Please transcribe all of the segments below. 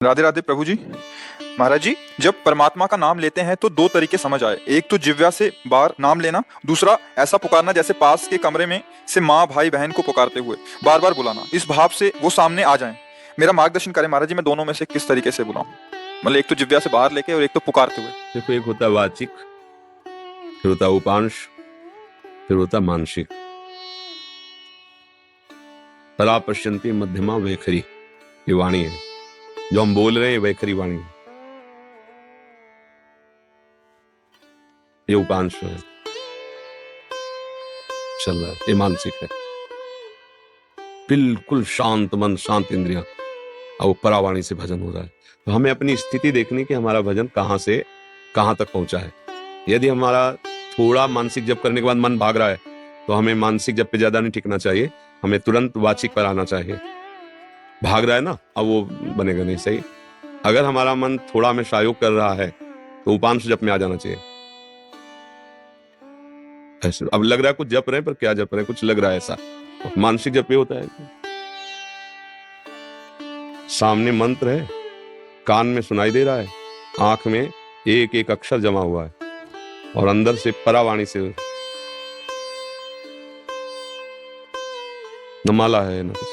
राधे राधे प्रभु जी। महाराज जी, जब परमात्मा का नाम लेते हैं तो दो तरीके समझ आए। एक तो जिह्वा से बाहर नाम लेना, दूसरा ऐसा पुकारना जैसे पास के कमरे में से माँ भाई बहन को पुकारते हुए बार बार बुलाना, इस भाव से वो सामने आ जाएं। मेरा मार्गदर्शन करें महाराज जी, मैं दोनों में से किस तरीके से बुलाऊं? मतलब एक तो जिह्वा से बाहर लेके और एक तो पुकारते हुए। देखो, एक होता वाचिक, फिर होता उपांश, फिर होता मानसिक। परा पश्यंती मध्यमा वैखरी, ये वाणी है जो हम बोल रहे हैं, वैखरी वाणी है। ये उपांश है, चल रहा है, ये मानसिक है। बिल्कुल शांत मन, शांत इंद्रियां, और परावाणी से भजन हो रहा है। तो हमें अपनी स्थिति देखनी कि हमारा भजन कहां से कहां तक पहुंचा है। यदि हमारा थोड़ा मानसिक जप करने के बाद मन भाग रहा है तो हमें मानसिक जप पे ज्यादा नहीं टिकना चाहिए, हमें तुरंत वाचिक पर आना चाहिए। भाग रहा है ना, अब वो बनेगा नहीं सही। अगर हमारा मन थोड़ा हमें सहयोग कर रहा है तो उपांश जप में आ जाना चाहिए। ऐसे अब लग रहा है कुछ जप रहे हैं, पर क्या जप रहे हैं, कुछ लग रहा है ऐसा। मानसिक जप ये होता है कि सामने मंत्र है, कान में सुनाई दे रहा है, आंख में एक एक अक्षर जमा हुआ है, और अंदर से परावाणी से न माला है न कुछ।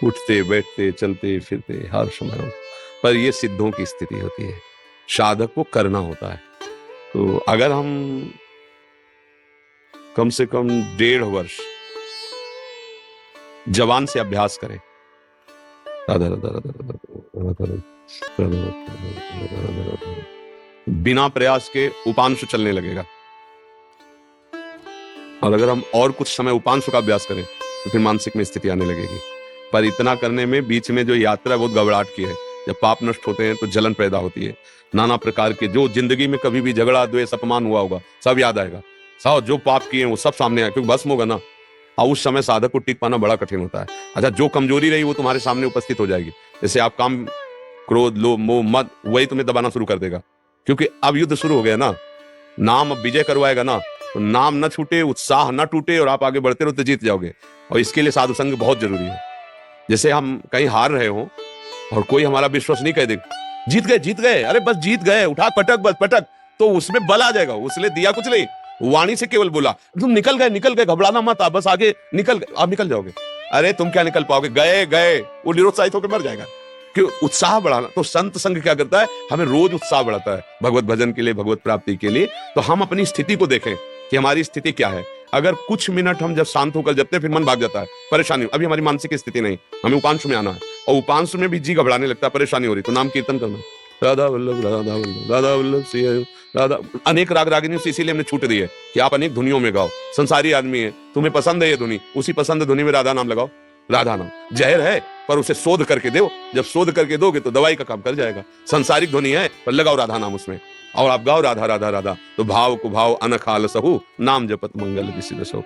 उठते बैठते चलते फिरते हर समय, पर ये सिद्धों की स्थिति होती है, साधक को करना होता है। तो अगर हम कम से कम 1.5 वर्ष जवान से अभ्यास करें, बिना प्रयास के उपांश चलने लगेगा। और अगर हम और कुछ समय उपांश का अभ्यास करें तो फिर मानसिक में स्थिति आने लगेगी। पर इतना करने में बीच में जो यात्रा है बहुत घबराहट की है। जब पाप नष्ट होते हैं तो जलन पैदा होती है, नाना प्रकार के जो जिंदगी में कभी भी झगड़ा द्वेष अपमान हुआ होगा सब याद आएगा, सब जो पाप किए वो सब सामने आए, क्योंकि भस्म होगा ना। और उस समय साधक को टिक पाना बड़ा कठिन होता है। अच्छा, जो कमजोरी रही वो तुम्हारे सामने उपस्थित हो जाएगी। जैसे आप काम, क्रोध, लोभ, मोह, मद, वही तुम्हें दबाना शुरू कर देगा, क्योंकि अब युद्ध शुरू हो गया ना। नाम अब विजय करवाएगा ना, तो नाम न छूटे, उत्साह न टूटे, और आप आगे बढ़ते रहो तो जीत जाओगे। और इसके लिए साधु संग बहुत जरूरी है। जैसे हम कहीं हार रहे हो और कोई हमारा विश्वास नहीं कह दे, जीत गए जीत गए, अरे बस जीत गए, उठा पटक बस पटक, तो उसमें बल आ जाएगा। उसने दिया कुछ नहीं, वाणी से केवल बोला तुम निकल गए, घबराना मत, बस आगे निकल गए, आप निकल जाओगे। अरे तुम क्या निकल पाओगे, गए गए, वो निरुत्साहित होकर मर जाएगा। कि उत्साह बढ़ाना, तो संत संग क्या करता है, हमें रोज उत्साह बढ़ाता है भगवत भजन के लिए, भगवत प्राप्ति के लिए। तो हम अपनी स्थिति को देखें कि हमारी स्थिति क्या है। अगर कुछ मिनट हम जब शांत होकर जपते हैं, फिर मन भाग जाता है, परेशानी, अभी हमारी मानसिक स्थिति नहीं, हमें उपांश में आना है, और उपांश में भी जी घबराने लगता है, परेशानी हो रही, तो नाम कीर्तन करना, राधा वल्लभ राधा वल्लभ राधा वल्लभ श्री राधा। अनेक राग रागिनियों से इसीलिए हमने छूट दी है कि आप अनेक धुनियों में गाओ। संसारी आदमी है, तुम्हें पसंद है ये धुनी, उसी पसंद धुनी में राधा नाम लगाओ। राधा नाम जहर है, पर उसे शोध करके दो, जब शोध करके दोगे तो दवाई का काम कर जाएगा। संसारिक ध्वनि है, पर लगाओ राधा नाम उसमें, और आप गाओ राधा राधा राधा, तो भाव को भाव अनखाल सहु, नाम जपत मंगल विसिद सो।